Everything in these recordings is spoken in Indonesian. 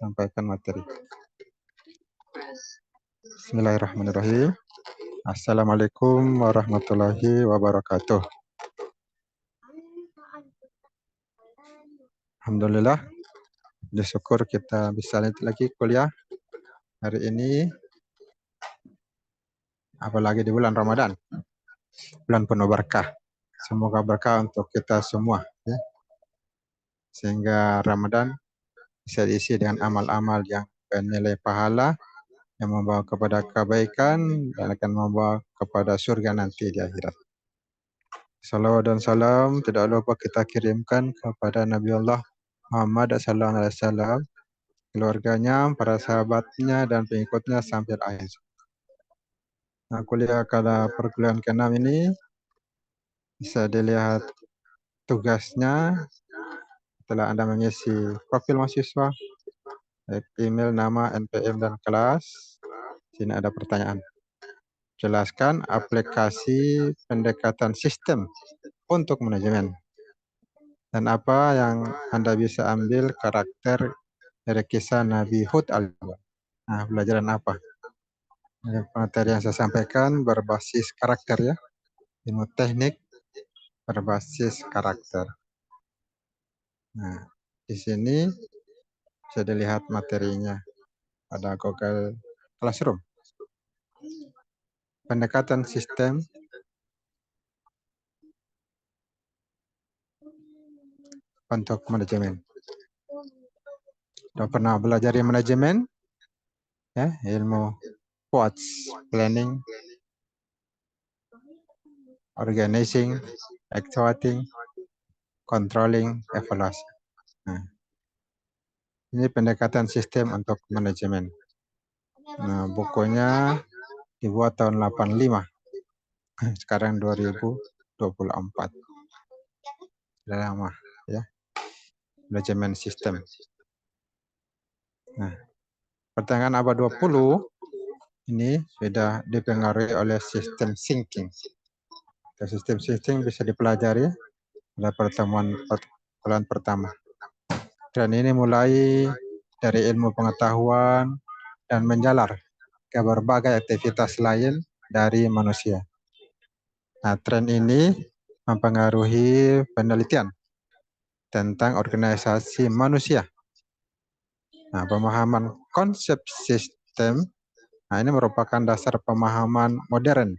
sampaikan materi. Bismillahirrahmanirrahim. Assalamualaikum warahmatullahi wabarakatuh. Alhamdulillah, bersyukur kita bisa lanjut lagi kuliah hari ini, apalagi di bulan Ramadan, bulan penuh berkah. Semoga berkah untuk kita semua, ya. Sehingga Ramadan bisa diisi dengan amal-amal yang bernilai pahala, yang membawa kepada kebaikan dan akan membawa kepada surga nanti di akhirat. Salawat dan salam tidak lupa kita kirimkan kepada Nabi Allah Muhammad SAW, keluarganya, para sahabatnya, dan pengikutnya sampai akhir. Nah, kuliah pada perkuliahan ke-6 ini bisa dilihat tugasnya setelah Anda mengisi profil mahasiswa, email, nama, NPM, dan kelas. Sini ada pertanyaan. Jelaskan aplikasi pendekatan sistem untuk manajemen. Dan apa yang Anda bisa ambil karakter dari kisah Nabi Hud al-Awwal. Nah, pelajaran apa? Materi yang saya sampaikan berbasis karakter, ya. Ilmu teknik berbasis karakter. Nah, di sini bisa dilihat materinya pada Google Classroom. Pendekatan sistem untuk manajemen. Sudah pernah belajar manajemen? Ya, ilmu POTS, planning, organizing, actuating, controlling, evaluasi. Nah, ini pendekatan sistem untuk manajemen. Nah, bukunya dibuat tahun 85. Sekarang 2024. Sudah lama, ya. Manajemen sistem. Nah, pertengahan abad 20 ini sudah dipengaruhi oleh sistem thinking. Sistem thinking bisa dipelajari pada pertemuan bulan pertama. Dan ini mulai dari ilmu pengetahuan dan menjalar ke berbagai aktivitas lain dari manusia. Nah, tren ini mempengaruhi penelitian tentang organisasi manusia. Nah, pemahaman konsep sistem, nah ini merupakan dasar pemahaman modern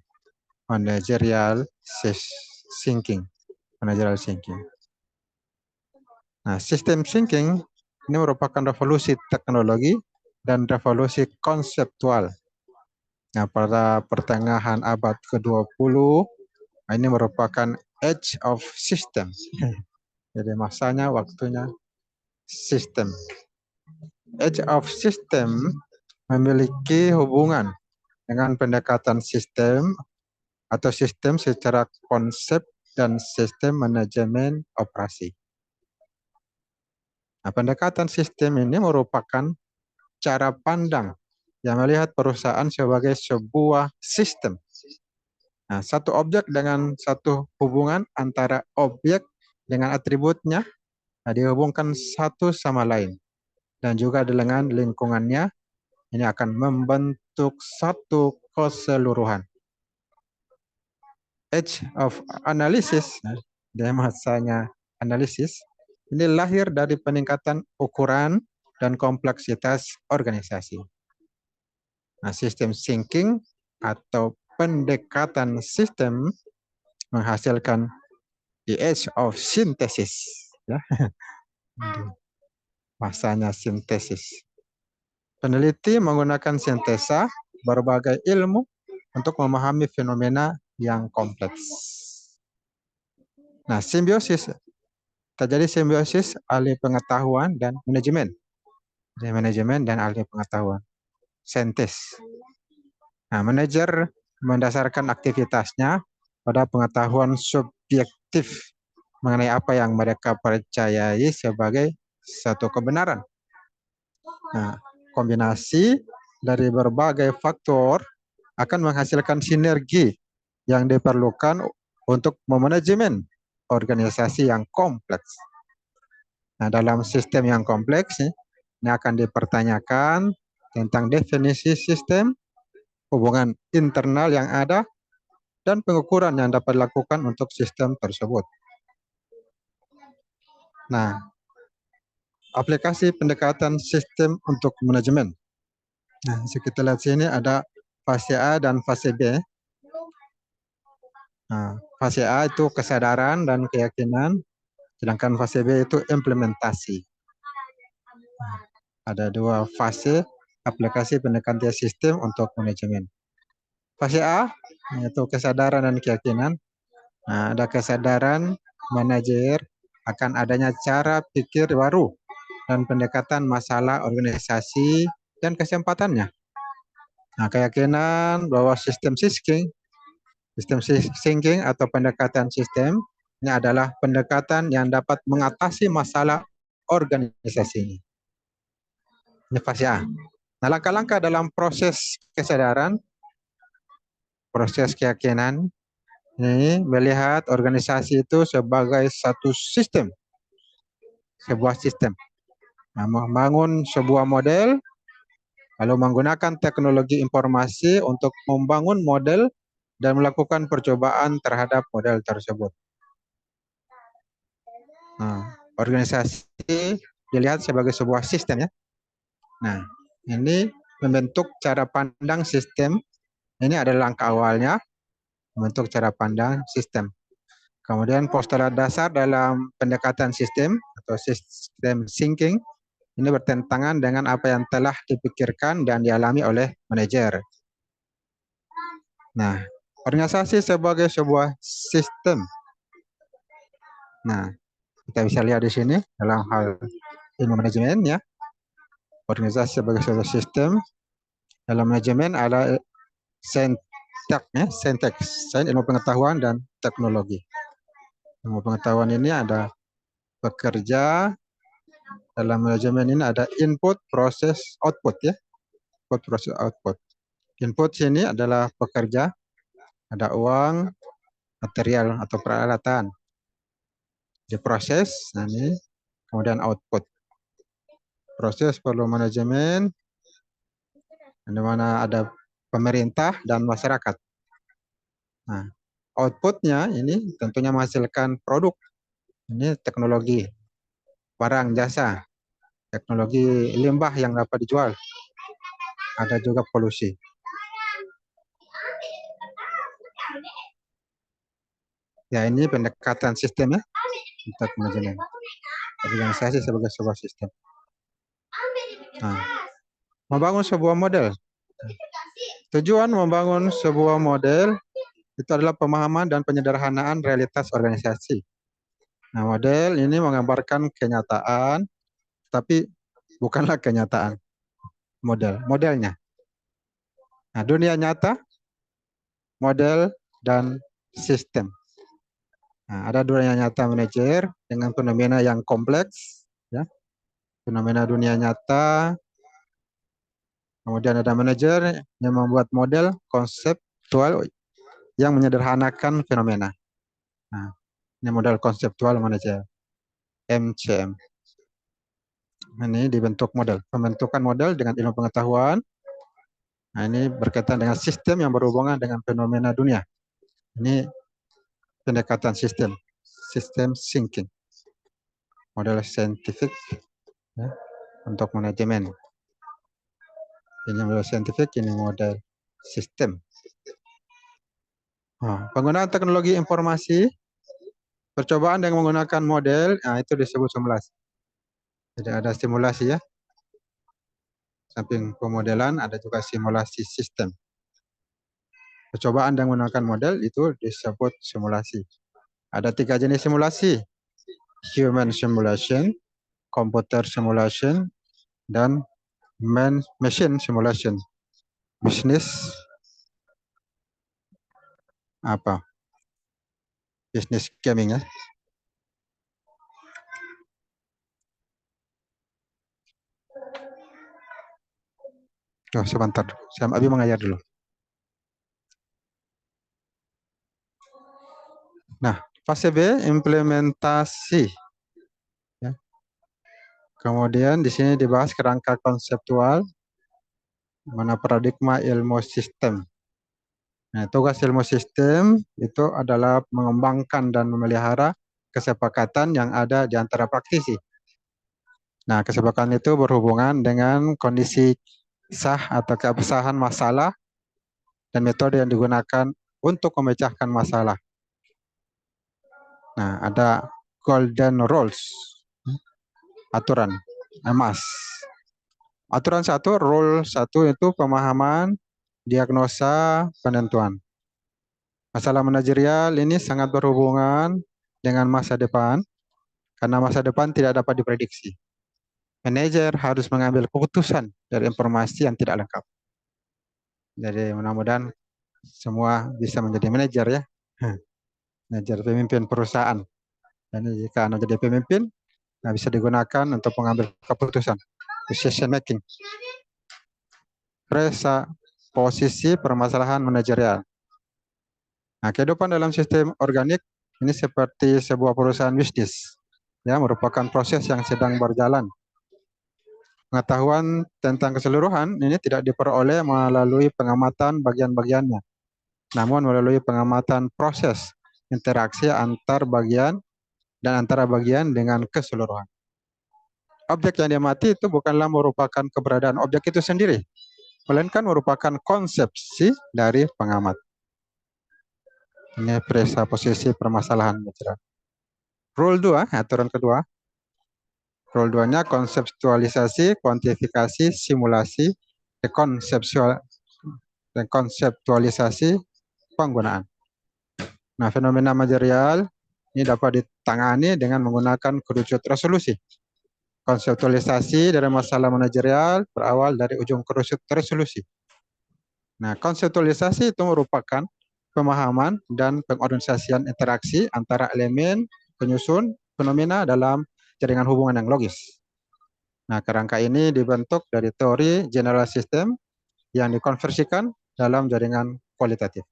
managerial thinking. Managerial thinking. Nah, sistem thinking ini merupakan revolusi teknologi dan revolusi konseptual. Nah, pada pertengahan abad ke-20, ini merupakan age of system. Jadi masanya, waktunya sistem. Age of system memiliki hubungan dengan pendekatan sistem atau sistem secara konsep dan sistem manajemen operasi. Nah, pendekatan sistem ini merupakan cara pandang yang melihat perusahaan sebagai sebuah sistem. Nah, satu objek dengan satu hubungan antara objek dengan atributnya, nah, dihubungkan satu sama lain. Dan juga dengan lingkungannya, ini akan membentuk satu keseluruhan. Age of analysis, dia masanya analisis, ini lahir dari peningkatan ukuran dan kompleksitas organisasi. Nah, sistem thinking atau pendekatan sistem menghasilkan the age of synthesis, ya. Masanya sintesis. Peneliti menggunakan sintesa berbagai ilmu untuk memahami fenomena yang kompleks. Nah, simbiosis. Terjadi simbiosis ahli pengetahuan dan manajemen. Manajemen dan ahli pengetahuan. Saintis. Nah, manajer mendasarkan aktivitasnya pada pengetahuan subjektif mengenai apa yang mereka percayai sebagai satu kebenaran. Nah, kombinasi dari berbagai faktor akan menghasilkan sinergi yang diperlukan untuk memanajemen organisasi yang kompleks. Nah, dalam sistem yang kompleks, Ini akan dipertanyakan tentang definisi sistem, hubungan internal yang ada, dan pengukuran yang dapat dilakukan untuk sistem tersebut. Nah, aplikasi pendekatan sistem untuk manajemen. Nah, kita lihat sini ada fase A dan fase B. Nah, fase A itu kesadaran dan keyakinan, sedangkan fase B itu implementasi. Ada dua fase aplikasi pendekatan sistem untuk manajemen. Fase A yaitu kesadaran dan keyakinan. Nah, ada kesadaran manajer akan adanya cara pikir baru dan pendekatan masalah organisasi dan kesempatannya. Nah, keyakinan bahwa sistem thinking atau pendekatan sistem ini adalah pendekatan yang dapat mengatasi masalah organisasi ini. Ini fase A. Nah, langkah-langkah dalam proses kesadaran, proses keyakinan, ini melihat organisasi itu sebagai satu sistem, sebuah sistem. Nah, membangun sebuah model, lalu menggunakan teknologi informasi untuk membangun model dan melakukan percobaan terhadap model tersebut. Nah, organisasi dilihat sebagai sebuah sistem ya. Nah, ini membentuk cara pandang sistem. Ini adalah langkah awalnya, membentuk cara pandang sistem. Kemudian postulat dasar dalam pendekatan sistem atau sistem thinking ini bertentangan dengan apa yang telah dipikirkan dan dialami oleh manajer. Nah, organisasi sebagai sebuah sistem. Nah, kita bisa lihat di sini dalam hal ilmu manajemen ya. Organisasi sebagai sebuah sistem. Dalam manajemen ada sains ilmu pengetahuan dan teknologi. Ilmu pengetahuan ini ada pekerja, dalam manajemen ini ada input, proses, output ya. Input, proses, output. Input sini adalah pekerja, ada uang, material atau peralatan. Di proses, nah ini, kemudian output. Proses perlu manajemen, di mana ada pemerintah dan masyarakat. Nah, outputnya ini tentunya menghasilkan produk. Ini teknologi, barang, jasa, teknologi limbah yang dapat dijual. Ada juga polusi. Ya, ini pendekatan sistemnya untuk manajemen. Organisasi sebagai sebuah sistem. Nah, membangun sebuah model. Tujuan membangun sebuah model itu adalah pemahaman dan penyederhanaan realitas organisasi. Nah, model ini menggambarkan kenyataan, tapi bukanlah kenyataan. Modelnya. Nah, dunia nyata, model, dan sistem. Nah, ada dunia nyata manajer dengan fenomena yang kompleks, ya. Fenomena dunia nyata. Kemudian ada manajer yang membuat model konseptual yang menyederhanakan fenomena. Nah, ini model konseptual manajer, MCM. Ini dibentuk model, pembentukan model dengan ilmu pengetahuan. Nah, ini berkaitan dengan sistem yang berhubungan dengan fenomena dunia. Ini pendekatan sistem thinking, model saintifik ya, untuk manajemen. Ini model saintifik, ini model sistem. Nah, penggunaan teknologi informasi, percobaan dengan menggunakan model, nah itu disebut simulasi. Jadi ada simulasi ya. Samping pemodelan ada juga simulasi sistem. Percobaan dengan menggunakan model itu disebut simulasi. Ada 3 jenis simulasi. Human simulation, computer simulation, dan machine simulation. Business gaming ya. Oh, sebentar, saya Abi mengajar dulu. Nah, fase B implementasi. Ya. Kemudian di sini dibahas kerangka konseptual, mana paradigma ilmu sistem. Nah, tugas ilmu sistem itu adalah mengembangkan dan memelihara kesepakatan yang ada di antara praktisi. Nah, kesepakatan itu berhubungan dengan kondisi sah atau keabsahan masalah dan metode yang digunakan untuk memecahkan masalah. Nah, ada golden rules, aturan emas. Aturan 1, rule 1 itu pemahaman, diagnosa, penentuan. Masalah manajerial ini sangat berhubungan dengan masa depan, karena masa depan tidak dapat diprediksi. Manajer harus mengambil keputusan dari informasi yang tidak lengkap. Jadi mudah-mudahan semua bisa menjadi manajer ya. Manajer, pemimpin perusahaan. Dan jika Anda jadi pemimpin, bisa digunakan untuk mengambil keputusan. Decision making. Posisi permasalahan manajerial. Nah, kehidupan dalam sistem organik ini seperti sebuah perusahaan bisnis, ya, merupakan proses yang sedang berjalan. Pengetahuan tentang keseluruhan ini tidak diperoleh melalui pengamatan bagian-bagiannya, namun melalui pengamatan proses interaksi antar bagian dan antara bagian dengan keseluruhan. Objek yang diamati itu bukanlah merupakan keberadaan objek itu sendiri, melainkan merupakan konsepsi dari pengamat. Ini presupposisi permasalahan. Rule 2, aturan kedua. Rule 2-nya konseptualisasi, kuantifikasi, simulasi, konseptualisasi, penggunaan. Nah, fenomena material ini dapat ditangani dengan menggunakan kerucut resolusi. Konseptualisasi dari masalah manajerial berawal dari ujung kerucut resolusi. Nah, konseptualisasi itu merupakan pemahaman dan pengorganisasian interaksi antara elemen penyusun fenomena dalam jaringan hubungan yang logis. Nah, kerangka ini dibentuk dari teori general system yang dikonversikan dalam jaringan kualitatif.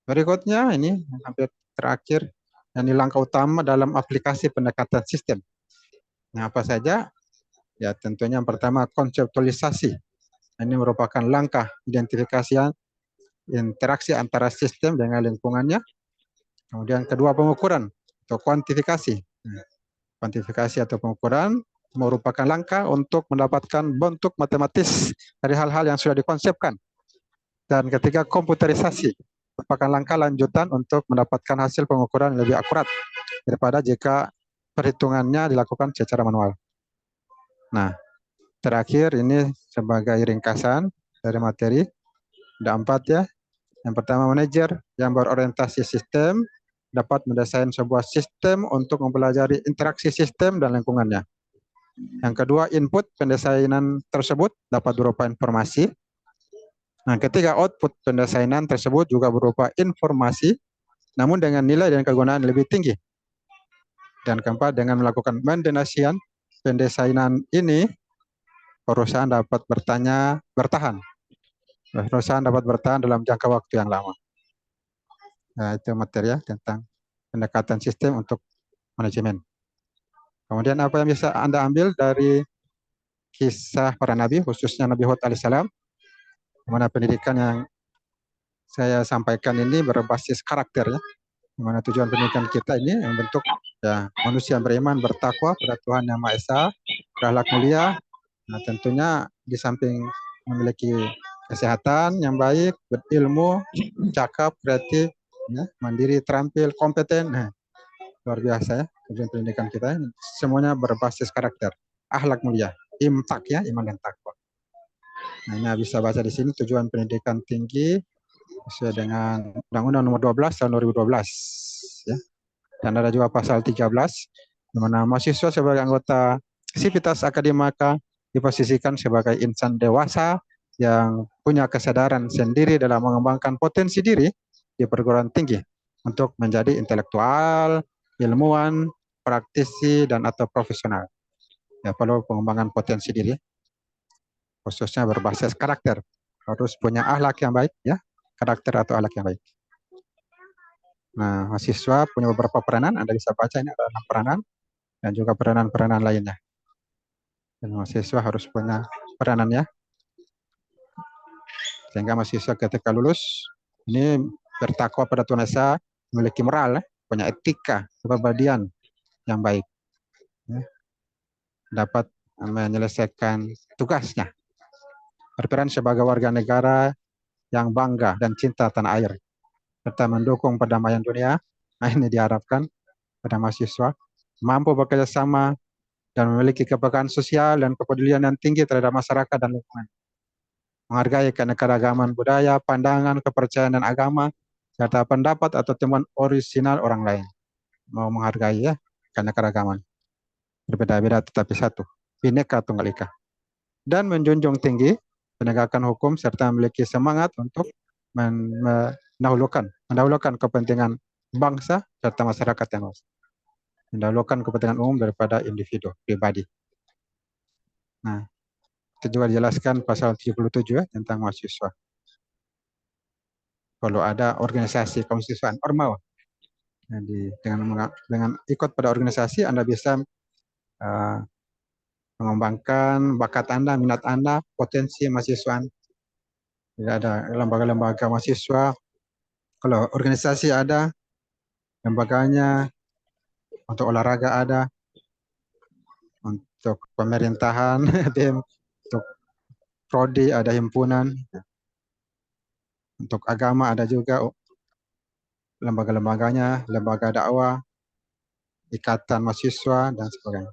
Berikutnya ini hampir terakhir, yang langkah utama dalam aplikasi pendekatan sistem. Nah, apa saja? Ya, tentunya yang pertama konseptualisasi. Ini merupakan langkah identifikasi interaksi antara sistem dengan lingkungannya. Kemudian kedua, pengukuran atau kuantifikasi. Kuantifikasi atau pengukuran merupakan langkah untuk mendapatkan bentuk matematis dari hal-hal yang sudah dikonsepkan. Dan ketiga, komputerisasi merupakan langkah lanjutan untuk mendapatkan hasil pengukuran yang lebih akurat daripada jika perhitungannya dilakukan secara manual. Nah, terakhir ini sebagai ringkasan dari materi, ada 4 ya. Yang pertama, manajer yang berorientasi sistem dapat mendesain sebuah sistem untuk mempelajari interaksi sistem dan lingkungannya. Yang kedua, input pendesainan tersebut dapat berupa informasi. Nah, ketiga, output pendesainan tersebut juga berupa informasi, namun dengan nilai dan kegunaan lebih tinggi. Dan keempat, dengan melakukan maintenance pendesainan ini, perusahaan dapat bertahan. Perusahaan dapat bertahan dalam jangka waktu yang lama. Nah, itu materi ya tentang pendekatan sistem untuk manajemen. Kemudian apa yang bisa Anda ambil dari kisah para nabi, khususnya Nabi Hud alaihissalam, di mana pendidikan yang saya sampaikan ini berbasis karakter ya, di mana tujuan pendidikan kita ini membentuk ya manusia yang beriman, bertakwa pada Tuhan Yang Maha Esa, berakhlak mulia. Nah, tentunya di samping memiliki kesehatan yang baik, berilmu, cakap, kreatif, ya, mandiri, terampil, kompeten. Nah, luar biasa ya tujuan pendidikan kita. Semuanya berbasis karakter, akhlak mulia, imtak ya, iman dan takwa. Nah, ini bisa baca di sini tujuan pendidikan tinggi sesuai dengan Undang-Undang Nomor 12 tahun 2012 ya. Dan ada juga pasal 13 di mana mahasiswa sebagai anggota sivitas akademika diposisikan sebagai insan dewasa yang punya kesadaran sendiri dalam mengembangkan potensi diri di perguruan tinggi untuk menjadi intelektual, ilmuwan, praktisi, dan atau profesional. Ya, perlu pengembangan potensi diri, khususnya berbasis karakter. Harus punya akhlak yang baik, ya, karakter atau akhlak yang baik. Nah, mahasiswa punya beberapa peranan, Anda bisa baca ini ada 6 peranan. dan juga peranan-peranan lainnya. Dan mahasiswa harus punya peranan ya, sehingga mahasiswa ketika lulus ini bertakwa pada Tuhan Esa, memiliki moral, punya etika, kepribadian yang baik, ya, dapat menyelesaikan tugasnya, berperan sebagai warga negara yang bangga dan cinta tanah air, serta mendukung perdamaian dunia. Nah, ini diharapkan pada mahasiswa mampu bekerja sama dan memiliki kepekaan sosial dan kepedulian yang tinggi terhadap masyarakat dan lingkungan, menghargai keanekaragaman budaya, pandangan, kepercayaan dan agama, serta pendapat atau temuan orisinal orang lain. Mau menghargai ya keanekaragaman, berbeda-beda tetapi satu, Bhinneka Tunggal Ika, dan menjunjung tinggi penegakan hukum serta memiliki semangat untuk mendahulukan kepentingan bangsa serta masyarakat yang luas, mendahulukan kepentingan umum daripada individu pribadi. Nah, itu juga dijelaskan pasal 77 ya, tentang mahasiswa. Kalau ada organisasi kemahasiswaan ormawa, jadi dengan ikut pada organisasi Anda bisa mengembangkan bakat Anda, minat Anda, potensi mahasiswaan. Tidak ada lembaga-lembaga mahasiswa. Kalau organisasi ada, lembaganya, untuk olahraga ada, untuk pemerintahan, untuk prodi ada himpunan, untuk agama ada juga lembaga-lembaganya, lembaga dakwah, ikatan mahasiswa, dan sebagainya.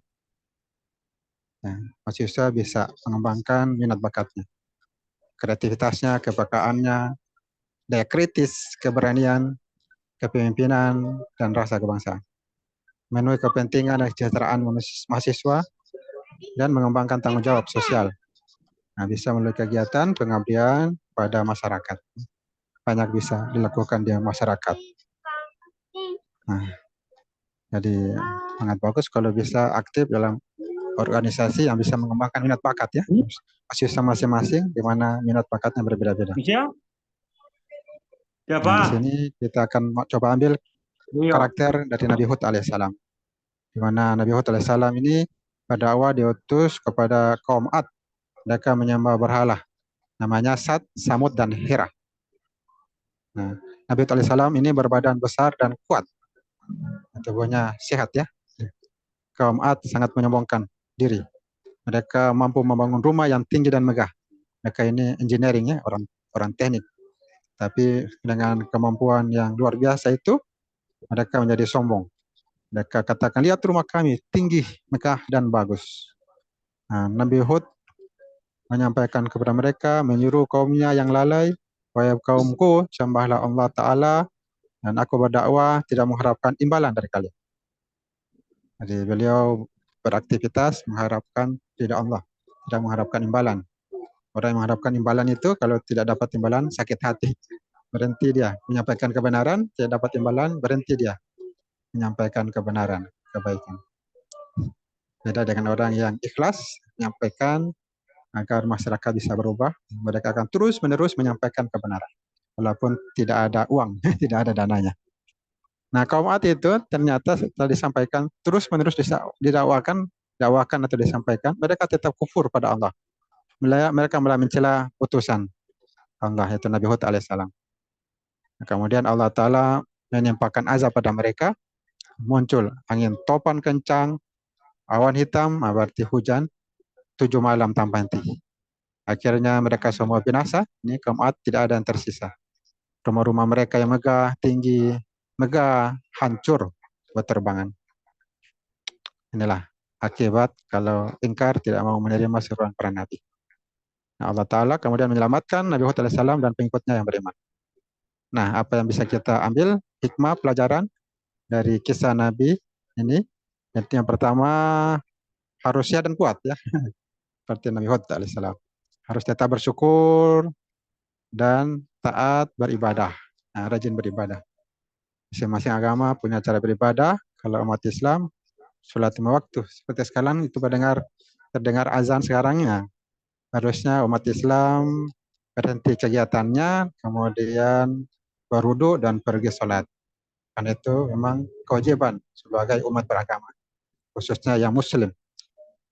Nah, mahasiswa bisa mengembangkan minat bakatnya, kreativitasnya, kepekaannya, daya kritis, keberanian, kepemimpinan, dan rasa kebangsaan. Memenuhi kepentingan dan kesejahteraan mahasiswa dan mengembangkan tanggung jawab sosial. Nah, bisa melalui kegiatan pengabdian pada masyarakat. Banyak bisa dilakukan di masyarakat. Nah, jadi sangat bagus kalau bisa aktif dalam organisasi yang bisa mengembangkan minat bakat ya. Mahasiswa masing-masing di mana minat bakatnya berbeda-beda. Nah, di sini kita akan coba ambil karakter dari Nabi Hud alaihissalam. Di mana Nabi Hud alaihissalam ini pada awal diutus kepada kaum Ad. Mereka menyembah berhala. Namanya Sat, Samud, dan Hira. Nah, Nabi Hud alaihissalam ini berbadan besar dan kuat. Tubuhnya sehat ya. Kaum Ad sangat menyombongkan diri. Mereka mampu membangun rumah yang tinggi dan megah. Mereka ini engineering ya, orang teknik. Tapi dengan kemampuan yang luar biasa itu, mereka menjadi sombong. Mereka katakan, lihat rumah kami, tinggi, megah, dan bagus. Nah, Nabi Hud menyampaikan kepada mereka, menyuruh kaumnya yang lalai, wahai kaumku, sembahlah Allah Ta'ala, dan aku berdakwah tidak mengharapkan imbalan dari kalian. Jadi beliau beraktivitas mengharapkan tidak Allah, tidak mengharapkan imbalan. Orang yang mengharapkan imbalan itu kalau tidak dapat imbalan sakit hati. Berhenti dia menyampaikan kebenaran, tidak dapat imbalan, berhenti dia menyampaikan kebenaran, kebaikan. Beda dengan orang yang ikhlas menyampaikan agar masyarakat bisa berubah, mereka akan terus-menerus menyampaikan kebenaran walaupun tidak ada uang, tidak ada dananya. Nah, kaum Ad itu ternyata setelah disampaikan terus-menerus dakwakan atau disampaikan, mereka tetap kufur pada Allah. Mereka malah mencela utusan Allah, yaitu Nabi Hud alaihissalam. Kemudian Allah Ta'ala menimpakan azab pada mereka, muncul angin topan kencang, awan hitam, berarti hujan, 7 malam tanpa henti. Akhirnya mereka semua binasa, ini kaum Ad tidak ada yang tersisa. Rumah-rumah mereka yang megah, tinggi, megah, hancur berterbangan. Inilah akibat kalau ingkar tidak mau menerima seruan para nabi. Nah, Allah Ta'ala kemudian menyelamatkan Nabi Hud alaihissalam dan pengikutnya yang beriman. Nah, apa yang bisa kita ambil hikmah pelajaran dari kisah Nabi ini? Yang pertama, harus siap dan kuat ya. Seperti Nabi Hud alaihissalam. Harus tetap bersyukur dan taat beribadah. Nah, rajin beribadah. Masing-masing agama punya cara beribadah. Kalau umat Islam, sholat 5 waktu. Seperti sekarang itu terdengar azan sekarangnya. Harusnya umat Islam berhenti kegiatannya, kemudian berwudu dan pergi sholat. Karena itu memang kewajiban sebagai umat beragama. khususnya yang muslim.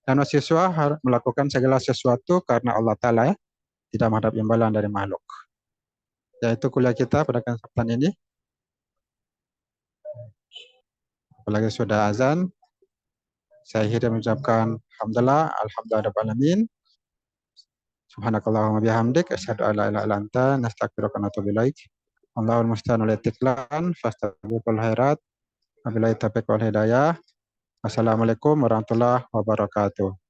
Dan mahasiswa harus melakukan segala sesuatu karena Allah Ta'ala, ya, tidak menghadap imbalan dari makhluk. Yaitu kuliah kita pada kesempatan ini. Apalagi sudah azan, saya akhirnya mengucapkan alhamdulillah rabbil alamin. Subhanakallahumma bihamdik asyhadu an la ilaha illa anta nastaghfiruka wa natubu ilaik. Allahul musta'an wal istiqlan fastabiqul khairat. Wabillahi taufiq wal hidayah. Wassalamualaikum warahmatullahi wabarakatuh.